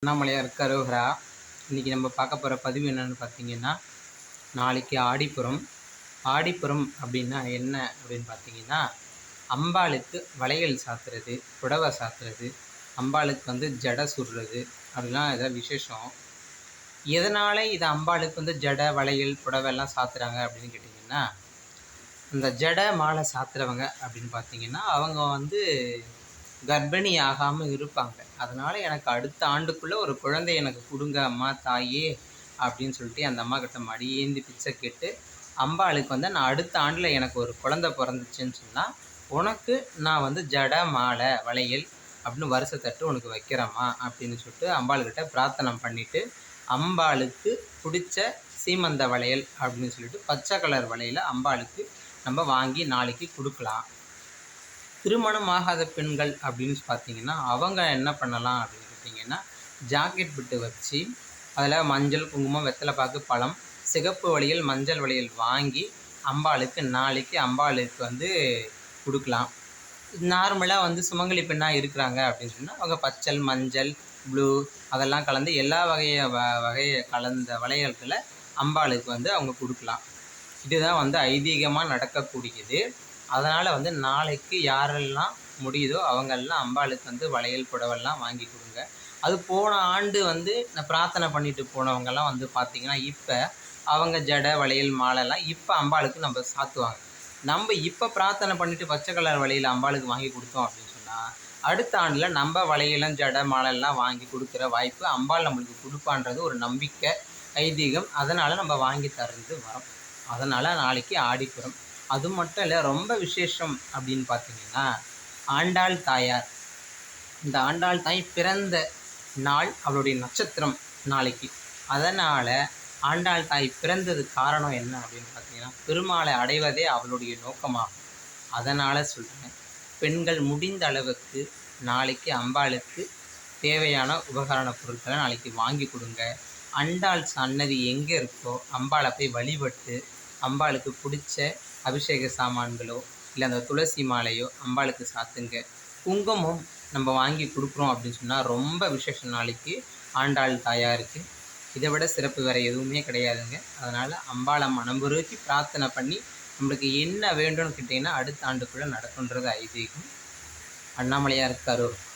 அண்ணாமலையார் அரோகரா. இன்றைக்கி நம்ம பார்க்க போகிற பதிவு என்னென்னு பார்த்தீங்கன்னா, நாளைக்கு ஆடிப்புறம். ஆடிப்புறம் அப்படின்னா என்ன அப்படின்னு பார்த்தீங்கன்னா, அம்பாளுக்கு வளையல் சாத்துறது, புடவை சாத்துறது, அம்பாளுக்கு ஜடை சுடுறது அப்படிலாம் ஏதாவது விசேஷம். எதனால் இதை அம்பாளுக்கு ஜடை வளையல் புடவைலாம் சாத்துறாங்க அப்படின்னு கேட்டிங்கன்னா, இந்த ஜடை மாலை சாத்துறவங்க அப்படின்னு பார்த்தீங்கன்னா அவங்க கர்ப்பிணி ஆகாமல் இருப்பாங்க. அதனால் எனக்கு அடுத்த ஆண்டுக்குள்ளே ஒரு குழந்தை எனக்கு கொடுங்க அம்மா தாயே அப்படின்னு சொல்லிட்டு அந்த அம்மா கிட்ட மடியேந்தி பிச்சை கேட்டு அம்பாளுக்கு நான் அடுத்த ஆண்டில் எனக்கு ஒரு குழந்தை பிறந்துச்சுன்னு சொன்னால் உனக்கு நான் ஜடை மாலை வளையல் அப்படின்னு வருஷத்தட்டு உனக்கு வைக்கிறேம்மா அப்படின்னு சொல்லிட்டு அம்பாளுக்கிட்ட பிரார்த்தனை பண்ணிவிட்டு அம்பாளுக்கு பிடிச்ச சீமந்த வளையல் அப்படின்னு சொல்லிட்டு பச்சை கலர் வளையலை அம்பாளுக்கு நம்ம வாங்கி நாளைக்கு கொடுக்கலாம். திருமணம் ஆகாத பெண்கள் அப்படின்னு பார்த்தீங்கன்னா அவங்க என்ன பண்ணலாம் அப்படின்னு கேட்டிங்கன்னா, ஜாக்கெட் பிட்டு வச்சு அதில் மஞ்சள் குங்குமம் வெத்தலை பாக்கு பழம் சிகப்பு வளையல் மஞ்சள் வளையல் வாங்கி அம்பாளுக்கு நாளைக்கு அம்பாளுக்கு கொடுக்கலாம். நார்மலாக சுமங்கலி பெண்ணாக இருக்கிறாங்க அப்படின்னு சொன்னால் அவங்க பச்சல் மஞ்சள் ப்ளூ அதெல்லாம் கலந்து எல்லா வகையை கலந்த வளையல்களை அம்பாளுக்கு அவங்க கொடுக்கலாம். இதுதான் ஐதீகமாக நடக்கக்கூடியது. அதனால் நாளைக்கு யாரெல்லாம் முடியுதோ அவங்கெல்லாம் அம்பாளுக்கு வளையல் புடவெல்லாம் வாங்கி கொடுங்க. அது போன ஆண்டு நான் பிரார்த்தனை பண்ணிட்டு போனவங்கெல்லாம் பார்த்திங்கன்னா இப்போ அவங்க ஜடை வளையல் மாலைலாம் இப்போ அம்பாளுக்கு நம்ம சாத்துவாங்க. நம்ம இப்போ பிரார்த்தனை பண்ணிவிட்டு பச்சை கலர் வளையல் அம்பாளுக்கு வாங்கி கொடுத்தோம் அப்படின்னு சொன்னால் அடுத்த ஆண்டில் நம்ம வளையலும் ஜடை மாலைலாம் வாங்கி கொடுக்குற வாய்ப்பு அம்பாள் நம்மளுக்கு கொடுப்பான்றது ஒரு நம்பிக்கை ஐதீகம். அதனால் நம்ம வாங்கி தர்றது வரோம். அதனால் நாளைக்கு ஆடிப்புறம். அது மட்டும் இல்லை, ரொம்ப விசேஷம் அப்படின்னு பார்த்தீங்கன்னா ஆண்டாள் தாயார். இந்த ஆண்டாள் தாய் பிறந்த நாள் அவளுடைய நட்சத்திரம் நாளைக்கு. அதனால் ஆண்டாள் தாய் பிறந்தது காரணம் என்ன அப்படின்னு பார்த்தீங்கன்னா பெருமாளை அடைவதே அவளுடைய நோக்கமாகும். அதனால் சொல்கிறேன், பெண்கள் முடிந்த அளவுக்கு நாளைக்கு அம்பாளுக்கு தேவையான உபகரண பொருட்களை நாளைக்கு வாங்கி கொடுங்க. ஆண்டாள் சன்னதி எங்கே இருக்கோ அம்பாளை போய் வழிபட்டு அம்பாளுக்கு பிடிச்ச அபிஷேக சாமான்களோ இல்லை அந்த துளசி மாலையோ அம்பாளுக்கு சாத்துங்க. குங்குமம் நம்ம வாங்கி கொடுக்குறோம் அப்படின்னு சொன்னால் ரொம்ப விசேஷம் நாளைக்கு ஆண்டாள் தாயாருக்கு. இதை விட சிறப்பு வேறு எதுவுமே கிடையாதுங்க. அதனால் அம்பாளை மனமுருகி பிரார்த்தனை பண்ணி நம்மளுக்கு என்ன வேண்டும்னு கேட்டிங்கன்னா அடுத்த ஆண்டுக்குள்ளே நடக்குன்றது ஐதீகம். அண்ணாமலையாருக்கு அரோகரா.